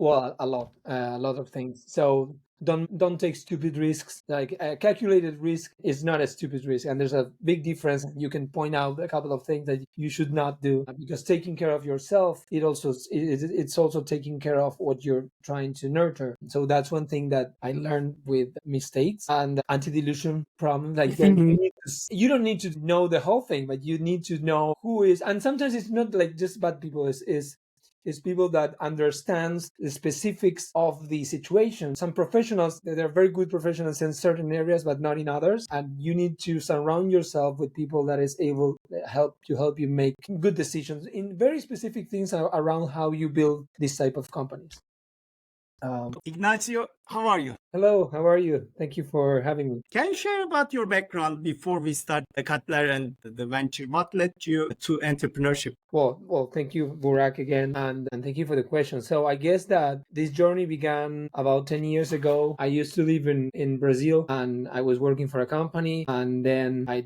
Well, a lot of things. So don't take stupid risks. Like a calculated risk is not a stupid risk, and there's a big difference. You can point out a couple of things that you should not do because taking care of yourself, it's also taking care of what you're trying to nurture. So that's one thing that I learned with mistakes and anti-delusion problem. Like that you don't need to know the whole thing, but you need to know who is. And sometimes it's not like just bad people. Is people that understands the specifics of the situation. Some professionals, they're very good professionals in certain areas, but not in others. And you need to surround yourself with people that is able to help you make good decisions in very specific things around how you build this type of companies. Ignacio, how are you? Hello, how are you? Thank you for having me. Can you share about your background before we start the Cutler and the venture? What led you to entrepreneurship? Well, thank you, Burak, again, and thank you for the question. So I guess that this journey began about 10 years ago. I used to live in Brazil, and I was working for a company, and then I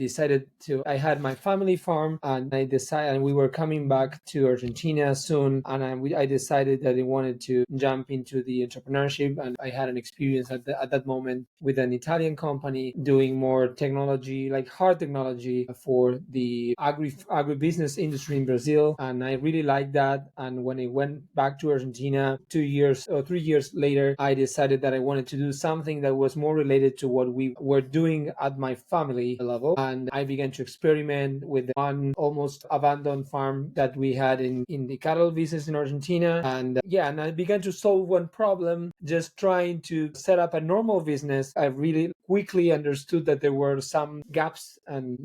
had my family farm, and we were coming back to Argentina soon, and I decided that I wanted to jump into the entrepreneurship, and I had an experience at that moment with an Italian company doing more technology, like hard technology for the agribusiness industry in Brazil. And I really liked that. And when I went back to Argentina 2 years or 3 years later, I decided that I wanted to do something that was more related to what we were doing at my family level. And I began to experiment with one almost abandoned farm that we had in the cattle business in Argentina. And and I began to solve one problem just trying to set up a normal business. I really quickly understood that there were some gaps and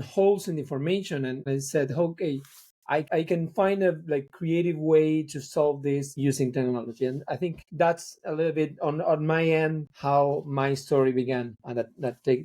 holes in the information. And I said, okay, I can find a creative way to solve this using technology. And I think that's a little bit on my end how my story began, and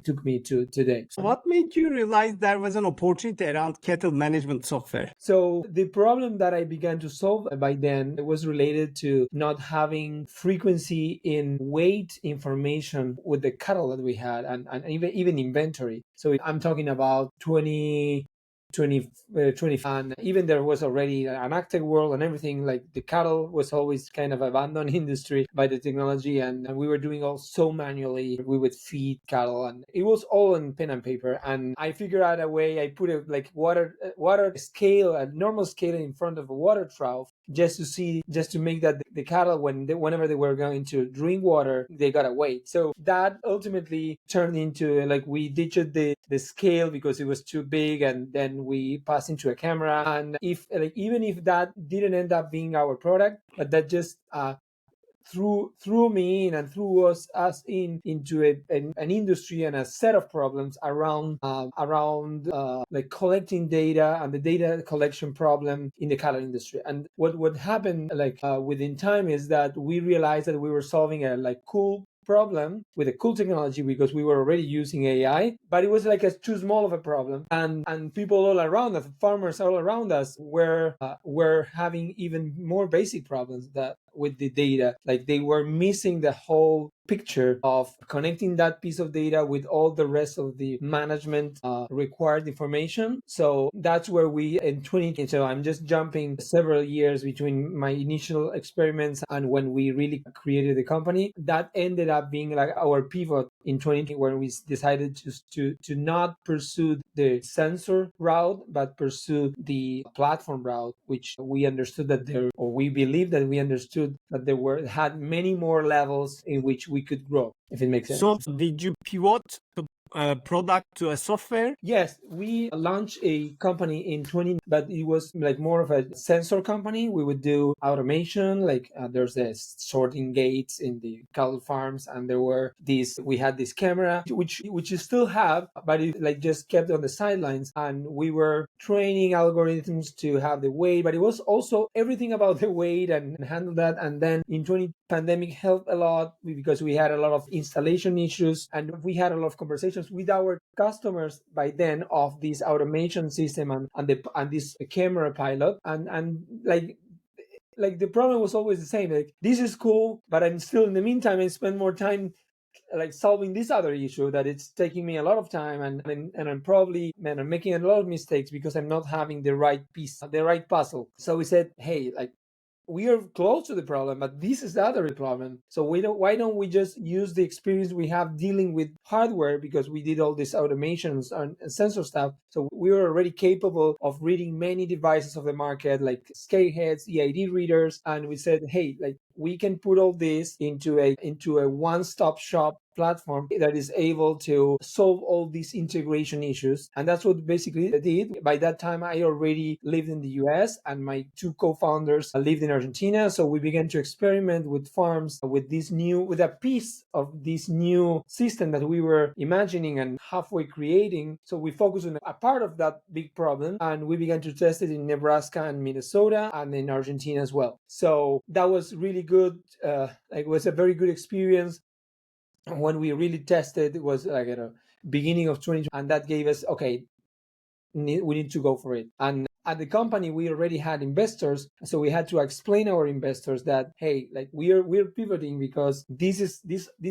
took me to today. What made you realize there was an opportunity around cattle management software? So the problem that I began to solve by then was related to not having frequency in weight information with the cattle that we had, and even inventory. So I'm talking about 20, 20, and even there was already an active world and everything. Like the cattle was always kind of abandoned industry by the technology, and we were doing all so manually. We would feed cattle, and it was all in pen and paper. And I figured out a way. I put a water scale, a normal scale in front of a water trough, just to make that the cattle, whenever they were going to drink water, they got a weight. So that ultimately turned into we ditched the scale because it was too big, and then we passed into a camera. And if even if that didn't end up being our product, but that just threw me in and threw us into an industry and a set of problems around collecting data and the data collection problem in the cattle industry. And what happened within time is that we realized that we were solving a cool problem with a cool technology because we were already using AI, but it was too small of a problem, and people all around us, farmers all around us, were having even more basic problems that with the data. Like they were missing the whole picture of connecting that piece of data with all the rest of the management required information. So that's where we in 20. So I'm just jumping several years between my initial experiments and when we really created the company. That ended up being our pivot in 2020, when we decided to not pursue the sensor route, but pursue the platform route, which we understood we believed that we understood that had many more levels in which we could grow, if it makes sense. So did you pivot to a product to a software? Yes, we launched a company in 20, but it was more of a sensor company. We would do automation, there's the sorting gates in the cattle farms, and we had this camera, which you still have, but it just kept on the sidelines, and we were training algorithms to have the weight, but it was also everything about the weight and handle that. And then in 20, pandemic helped a lot because we had a lot of installation issues, and we had a lot of conversations with our customers by then of this automation system and this camera pilot, and the problem was always the same. This is cool, but I'm still, in the meantime, I spend more time solving this other issue that it's taking me a lot of time, and I'm making a lot of mistakes because I'm not having the right piece, the right puzzle. So we said, hey, we are close to the problem, but this is the other problem. So why don't we just use the experience we have dealing with hardware, because we did all these automations and sensor stuff. So we were already capable of reading many devices of the market, like scale heads, EID readers, and we said, hey, like we can put all this into a one-stop shop platform that is able to solve all these integration issues. And that's what basically I did. By that time, I already lived in the US and my two co-founders lived in Argentina. So we began to experiment with farms with a piece of this new system that we were imagining and halfway creating. So we focused on a part of that big problem, and we began to test it in Nebraska and Minnesota and in Argentina as well. So that was really good. It was a very good experience. When we really tested, it was like at the beginning of 2020, and that gave us, okay, we need to go for it. And at the company, we already had investors, so we had to explain our investors that, hey, like we're pivoting because this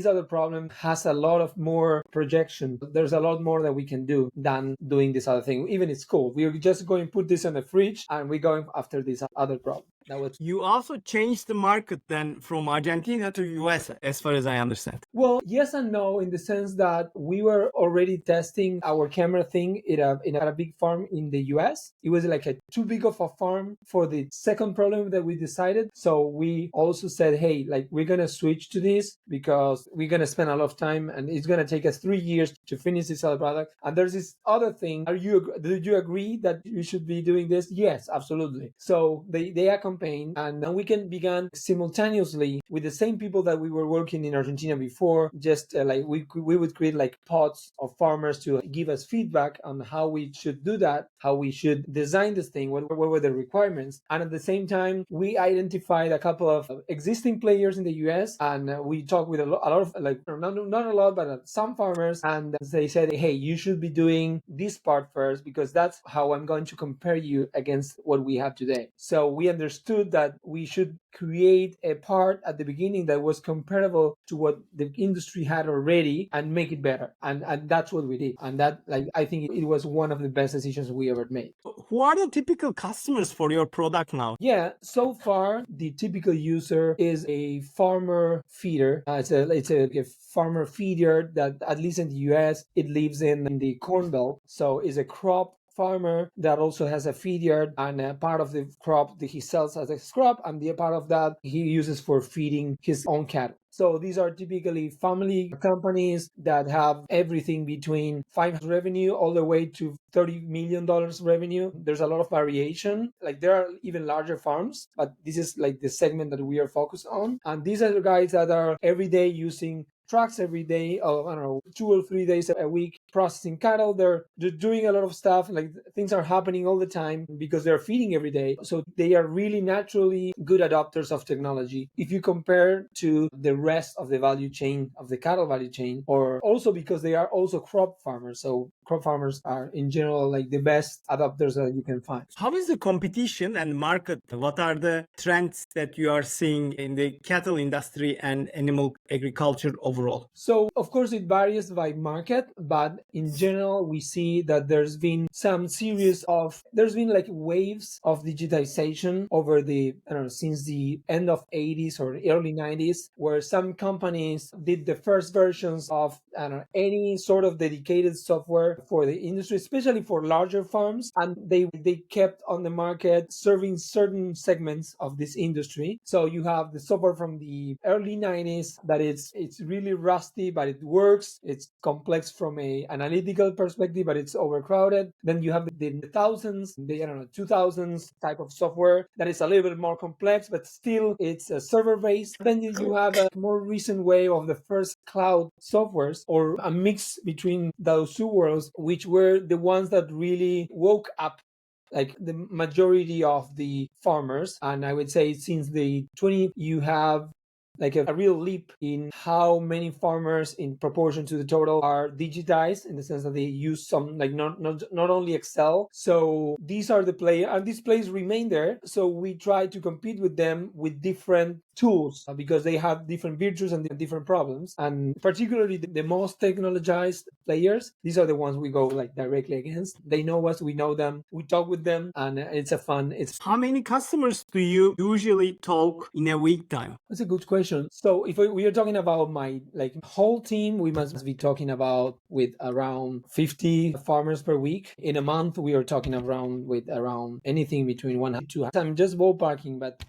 other problem has a lot of more projection. There's a lot more that we can do than doing this other thing. Even it's cool. We're just going to put this in the fridge and we're going after this other problem. That was. You also changed the market then from Argentina to US, as far as I understand. Well, yes and no, in the sense that we were already testing our camera thing in a big farm in the US. It was like too big of a farm for the second problem that we decided. So we also said, hey, like we're going to switch to this because we're going to spend a lot of time and it's going to take us 3 years to finish this other product. And there's this other thing. Did you agree that you should be doing this? Yes, absolutely. So they accompanied, and then we can begin simultaneously with the same people that we were working in Argentina before. Just like we would create like pods of farmers to give us feedback on how we should do that, how we should design this thing, what were the requirements. And at the same time, we identified a couple of existing players in the US, and we talked with a lot of, like, not a lot, but some farmers, and they said, hey, you should be doing this part first because that's how I'm going to compare you against what we have today. So we understood that we should create a part at the beginning that was comparable to what the industry had already and make it better. And that's what we did. And that, like, I think it was one of the best decisions we ever made. Who are the typical customers for your product now? Yeah, so far the typical user is a farmer feeder. It's a farmer feeder that, at least in the US, it lives in the Corn Belt. So it's a crop farmer that also has a feed yard, and a part of the crop that he sells as a crop, and the part of that he uses for feeding his own cattle. So these are typically family companies that have everything between $5 revenue all the way to $30 million revenue. There's a lot of variation. Like there are even larger farms, but this is like the segment that we are focused on. And these are the guys that are every day using trucks every day, I don't know, 2 or 3 days a week processing cattle. They're doing a lot of stuff. Like things are happening all the time because they're feeding every day. So they are really naturally good adopters of technology. If you compare to the rest of the value chain, of the cattle value chain, or also because they are also crop farmers. So crop farmers are in general like the best adopters that you can find. How is the competition and market? What are the trends that you are seeing in the cattle industry and animal agriculture overall? So of course it varies by market, but in general we see that there's been like waves of digitization over since the end of 80s or early 90s, where some companies did the first versions of any sort of dedicated software for the industry, especially for larger farms, and they kept on the market serving certain segments of this industry. So you have the software from the early 90s that it's really rusty, but it works. It's complex from a analytical perspective, but it's overcrowded. Then you have the thousands, 2000s type of software that is a little bit more complex, but still it's a server based. Then you have a more recent wave of the first cloud softwares, or a mix between those two worlds, which were the ones that really woke up like the majority of the farmers. And I would say since the 20, you have like a real leap in how many farmers in proportion to the total are digitized, in the sense that they use some, like not only Excel. So these are the players, and these players remain there. So we try to compete with them with different tools because they have different virtues and different problems. And particularly the most technologized players, these are the ones we go like directly against. They know us, we know them, we talk with them, and it's How many customers do you usually talk in a week time? That's a good question. So if we are talking about my like whole team, we must be talking about with around 50 farmers per week. In a month, we are talking around with around anything between 100 to 200. I'm just ballparking, but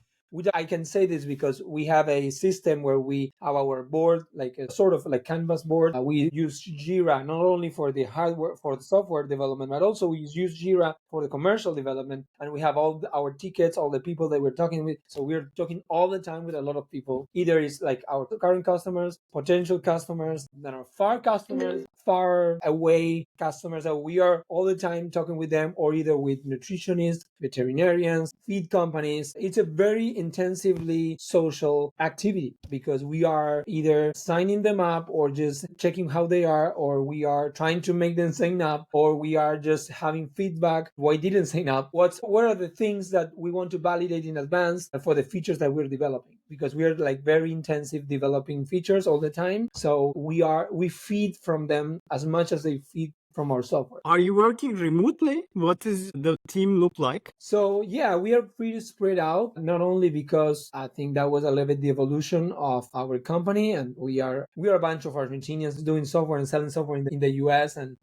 I can say this because we have a system where we have our board, like a sort of like canvas board. We use Jira not only for the hardware, for the software development, but also we use Jira for the commercial development. And we have all our tickets, all the people that we're talking with. So we're talking all the time with a lot of people. Either it's like our current customers, potential customers, that are far customers, far away customers that we are all the time talking with them, or either with nutritionists, veterinarians, feed companies. It's a very intensively social activity because we are either signing them up or just checking how they are, or we are trying to make them sign up, or we are just having feedback why didn't sign up, what are the things that we want to validate in advance for the features that we're developing, because we are like very intensive developing features all the time. So we feed from them as much as they feed from our software. Are you working remotely? What does the team look like? So yeah, we are pretty spread out, not only because I think that was a little bit the evolution of our company, and we are a bunch of Argentinians doing software and selling software in the US and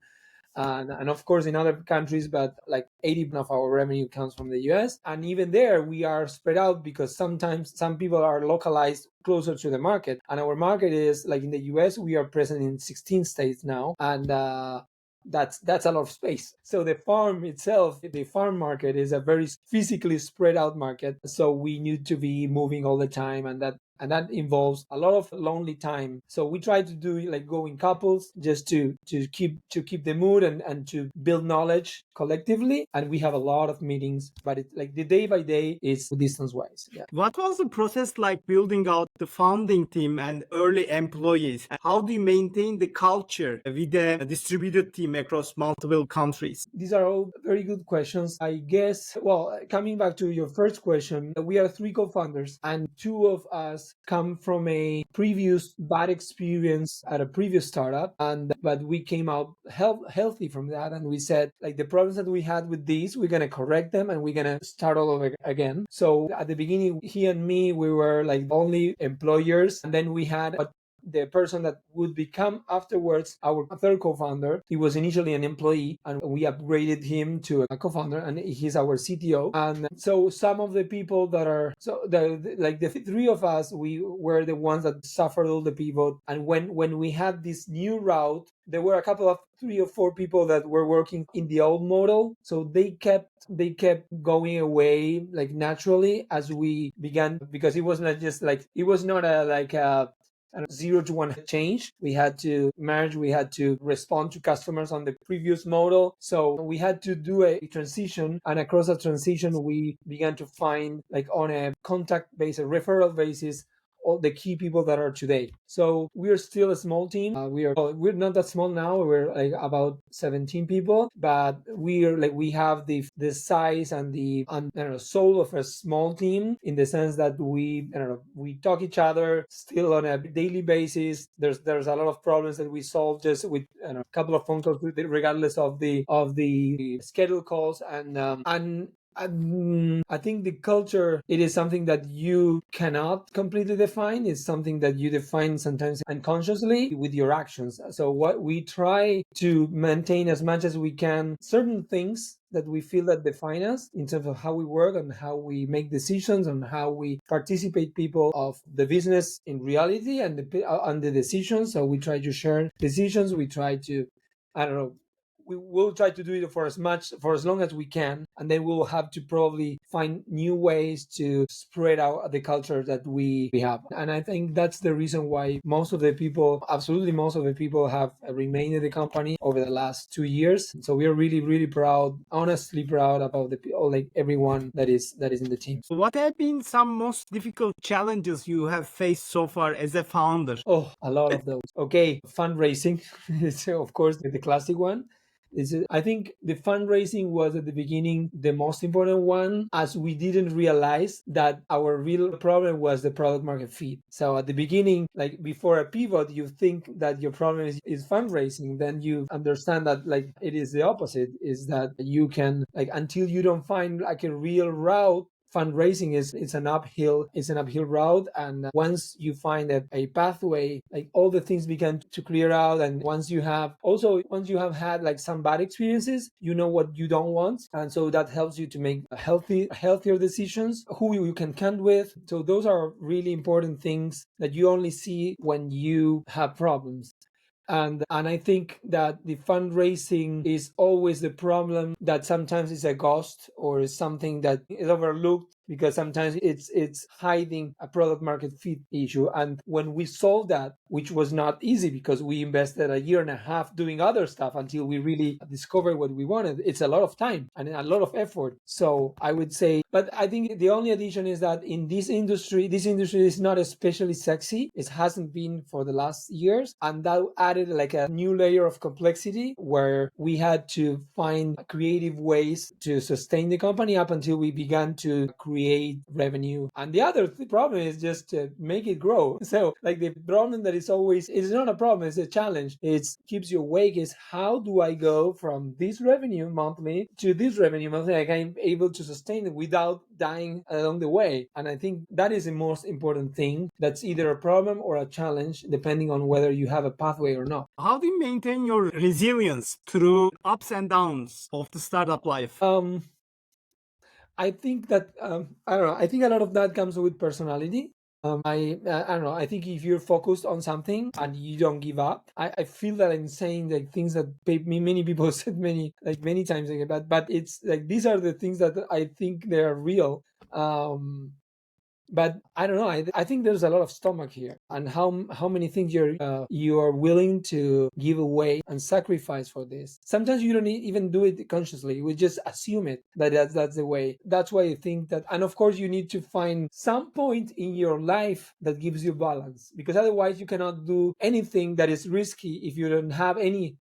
of course in other countries, but like 80% of our revenue comes from the US. And even there, we are spread out because sometimes some people are localized closer to the market. And our market is like in the US, we are present in 16 states now. And that's a lot of space. So the farm itself, the farm market is a very physically spread out market. So we need to be moving all the time, and that involves a lot of lonely time. So we try to do like go in couples just to keep the mood and to build knowledge collectively. And we have a lot of meetings, but it's like the day by day is distance wise. Yeah. What was the process like building out the founding team and early employees? How do you maintain the culture with a distributed team across multiple countries? These are all very good questions. I guess, well, coming back to your first question, we are three co-founders, and two of us come from a previous bad experience at a previous startup, but we came out healthy from that, and we said, like, the problems that we had with these, we're gonna correct them, and we're gonna start all over again. So at the beginning, he and me, we were like only employers, and then we had the person that would become afterwards our third co-founder. He was initially an employee, and we upgraded him to a co-founder, and he's our CTO. And so some of the people that are the three of us, we were the ones that suffered all the pivot. And when we had this new route, there were a couple of 3 or 4 people that were working in the old model, so they kept going away like naturally as we began, because it was not just like, it was not a 0 to 1 change. We had to merge, we had to respond to customers on the previous model. So we had to do a transition, and across that transition, we began to find, like, on a contact basis, a referral basis, all the key people that are today. So we're still a small team. We're not that small now. We're like about 17 people, but we have the size and the soul of a small team, in the sense that we talk each other still on a daily basis. There's a lot of problems that we solve just with a couple of phone calls, regardless of the scheduled calls. I think the culture, it is something that you cannot completely define. It's something that you define sometimes unconsciously with your actions. So what we try to maintain as much as we can, certain things that we feel that define us in terms of how we work and how we make decisions and how we participate people of the business in reality and the decisions. So we try to share decisions. We try to, we will try to do it for as long as we can, and then we'll have to probably find new ways to spread out the culture that we have. And I think that's the reason why absolutely most of the people have remained in the company over the last 2 years. So we are really, really proud, honestly proud about everyone that is in the team. So what have been some most difficult challenges you have faced so far as a founder? Oh, a lot of those. Okay, fundraising is of course the classic one. I think the fundraising was at the beginning the most important one, as we didn't realize that our real problem was the product market fit. So at the beginning, like before a pivot, you think that your problem is fundraising. Then you understand that like it is the opposite, is that you can like until you don't find like a real route, fundraising is it's an uphill route. And once you find a pathway, like all the things begin to clear out. And once you have had like some bad experiences, you know what you don't want, and so that helps you to make healthier decisions, who you can count with. So those are really important things that you only see when you have problems. And I think that the fundraising is always the problem, that sometimes it's a ghost or is something that is overlooked, because sometimes it's hiding a product market fit issue. And when we solved that, which was not easy because we invested a year and a half doing other stuff until we really discovered what we wanted, it's a lot of time and a lot of effort. So I would say, but I think the only addition is that in this industry is not especially sexy. It hasn't been for the last years, and that added like a new layer of complexity where we had to find creative ways to sustain the company up until we began to create revenue. And the other problem is just to make it grow. So like the problem that is always, it's not a problem, it's a challenge. It keeps you awake, is how do I go from this revenue monthly to this revenue monthly? Like I'm able to sustain it without dying along the way. And I think that is the most important thing. That's either a problem or a challenge, depending on whether you have a pathway or not. How do you maintain your resilience through ups and downs of the startup life? I think that I don't know. I think a lot of that comes with personality. I don't know. I think if you're focused on something and you don't give up, I feel that I'm saying like things that many people said many times, like, but it's like these are the things that I think they are real. But I don't know. I think there's a lot of stomach here, and how many things you are willing to give away and sacrifice for this. Sometimes you don't even do it consciously. We just assume it that's the way. That's why I think that, and of course you need to find some point in your life that gives you balance, because otherwise you cannot do anything that is risky if you don't have any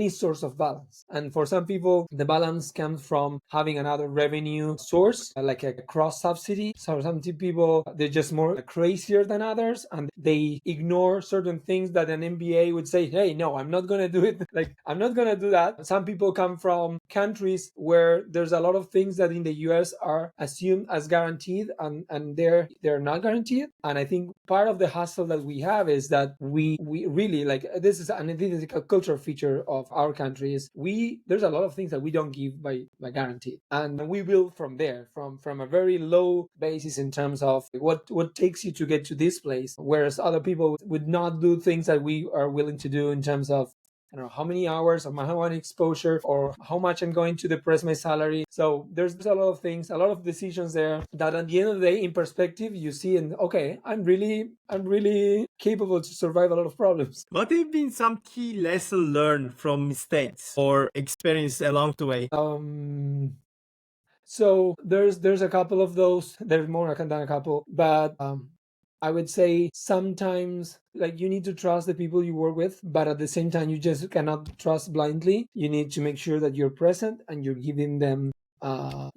source of balance. And for some people, the balance comes from having another revenue source, like a cross subsidy. So some people, they're just more crazier than others, and they ignore certain things that an MBA would say, hey, no, I'm not going to do it. Like, I'm not going to do that. Some people come from countries where there's a lot of things that in the US are assumed as guaranteed, and they're not guaranteed. And I think part of the hustle that we have is that we really like this is a cultural feature of our country, is there's a lot of things that we don't give by guarantee, and we build from there, from a very low basis in terms of what takes you to get to this place, whereas other people would not do things that we are willing to do in terms of, I don't know how many hours or how much exposure or how much I'm going to depress my salary. So there's a lot of things, a lot of decisions there that at the end of the day, in perspective, you see, and okay, I'm really capable to survive a lot of problems. What have been some key lessons learned from mistakes or experience along the way? So there's a couple of those. There's more than a couple, but I would say sometimes like you need to trust the people you work with, but at the same time you just cannot trust blindly. You need to make sure that you're present and you're giving them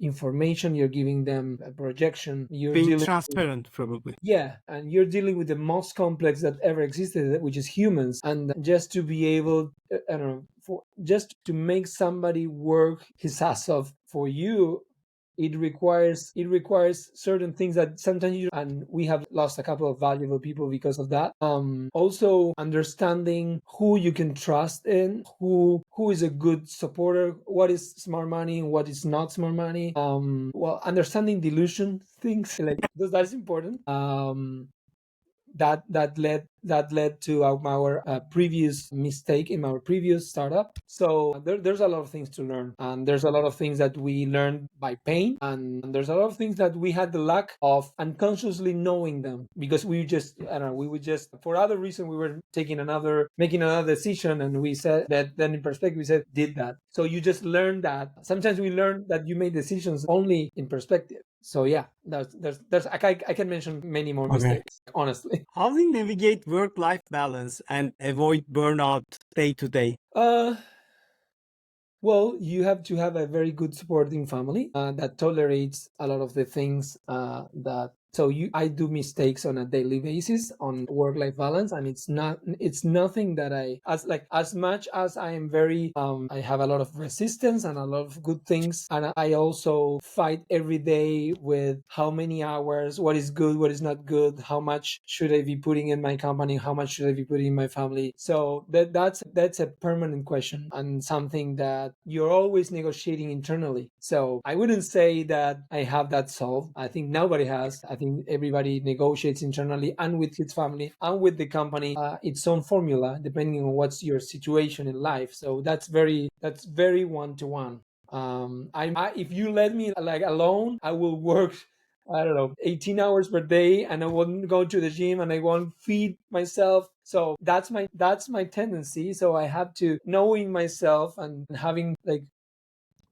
information, you're giving them a projection, you're Being dealing transparent, probably. yeah, and you're dealing with the most complex that ever existed, which is humans. And just to be able, I don't know, just to make somebody work his ass off for you, it requires certain things that sometimes and we have lost a couple of valuable people because of that. Also understanding who you can trust in, who is a good supporter, what is smart money and what is not smart money. Well, understanding dilution things like that's important. That led to our previous mistake in our previous startup. So there's a lot of things to learn, and there's a lot of things that we learned by pain, and there's a lot of things that we had the luck of unconsciously knowing them, because we just, I don't know, we would just, for other reason, we were making another decision, and we said that, then in perspective we said did that. So you just learn that sometimes we learn that you made decisions only in perspective. So yeah, there's I can mention many more mistakes, honestly. How do you navigate work-life balance and avoid burnout day to day? Uh, Well, you have to have a very good supporting family that tolerates a lot of the things that. So I do mistakes on a daily basis on work-life balance, and it's nothing that as much as I am very I have a lot of resistance and a lot of good things, and I also fight every day with how many hours, what is good, what is not good, how much should I be putting in my company, how much should I be putting in my family. So that's a permanent question and something that you're always negotiating internally. So I wouldn't say that I have that solved. I think nobody has. I think everybody negotiates internally and with his family and with the company its own formula depending on what's your situation in life. So that's very one to one. If you let me like alone, I will work, I don't know, 18 hours per day, and I won't go to the gym and I won't feed myself. So that's my tendency. So I have to knowing myself and having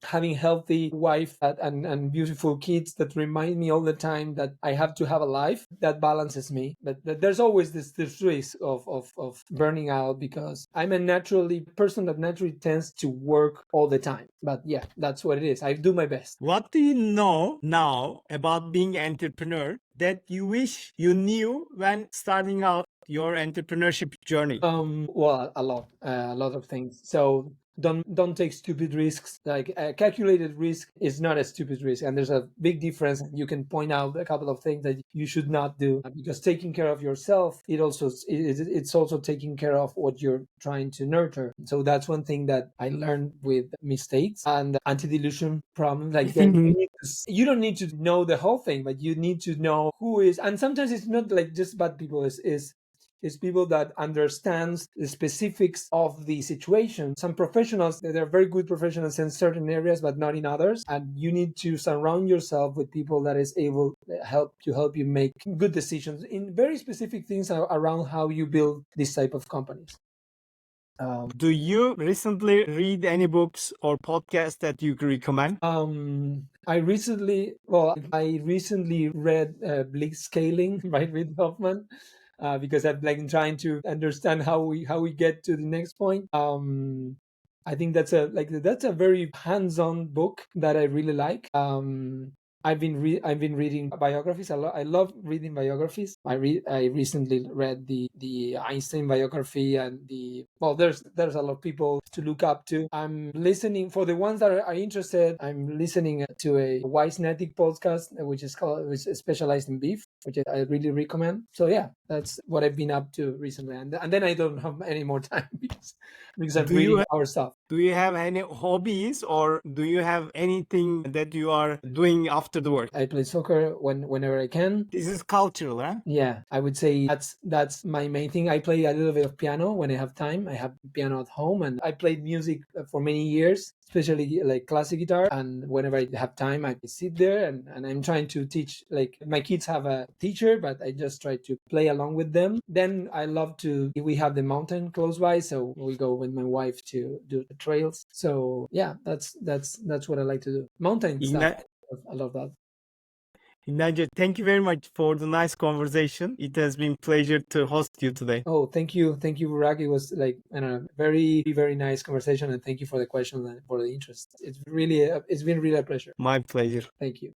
healthy wife and beautiful kids that remind me all the time that I have to have a life that balances me. But there's always this risk of burning out because I'm a naturally person that naturally tends to work all the time. But yeah, that's what it is. I do my best. What do you know now about being an entrepreneur that you wish you knew when starting out your entrepreneurship journey? Well, a lot of things. So don't take stupid risks. Like a calculated risk is not a stupid risk, and there's a big difference. You can point out a couple of things that you should not do because taking care of yourself, it's also taking care of what you're trying to nurture. So that's one thing that I learned with mistakes and anti-delusion problems. Like you don't need to know the whole thing, but you need to know who is. And sometimes it's not like just bad people. Is people that understands the specifics of the situation. Some professionals, they're very good professionals in certain areas, but not in others. And you need to surround yourself with people that is able to help you make good decisions in very specific things around how you build this type of companies. Do you recently read any books or podcasts that you recommend? I recently read Blitzscaling by Reid Hoffman because I've been trying to understand how we get to the next point. I think that's a very hands-on book that I really like. I've been reading biographies. I love reading biographies. I recently read the Einstein biography and there's a lot of people to look up to. I'm listening for the ones that are interested. I'm listening to a Wise Netic podcast which is specialized in beef, which I really recommend. So yeah, that's what I've been up to recently, and then I don't have any more time because I'm Do you reading our stuff. Do you have any hobbies or do you have anything that you are doing after the work? I play soccer whenever I can. This is cultural, huh? Yeah, I would say that's my main thing. I play a little bit of piano when I have time. I have piano at home, and I played music for many years, especially like classic guitar. And whenever I have time, I sit there and I'm trying to teach. Like my kids have a teacher, but I just try to play along with them. Then I love to. We have the mountain close by, so we go with my wife to do the trails. So yeah, that's what I like to do. Mountain stuff. I love that. Ignacio, thank you very much for the nice conversation. It has been pleasure to host you today. Oh, thank you, Burak. It was like I don't know, very very nice conversation, and thank you for the question and for the interest. It's been really a pleasure. My pleasure. Thank you.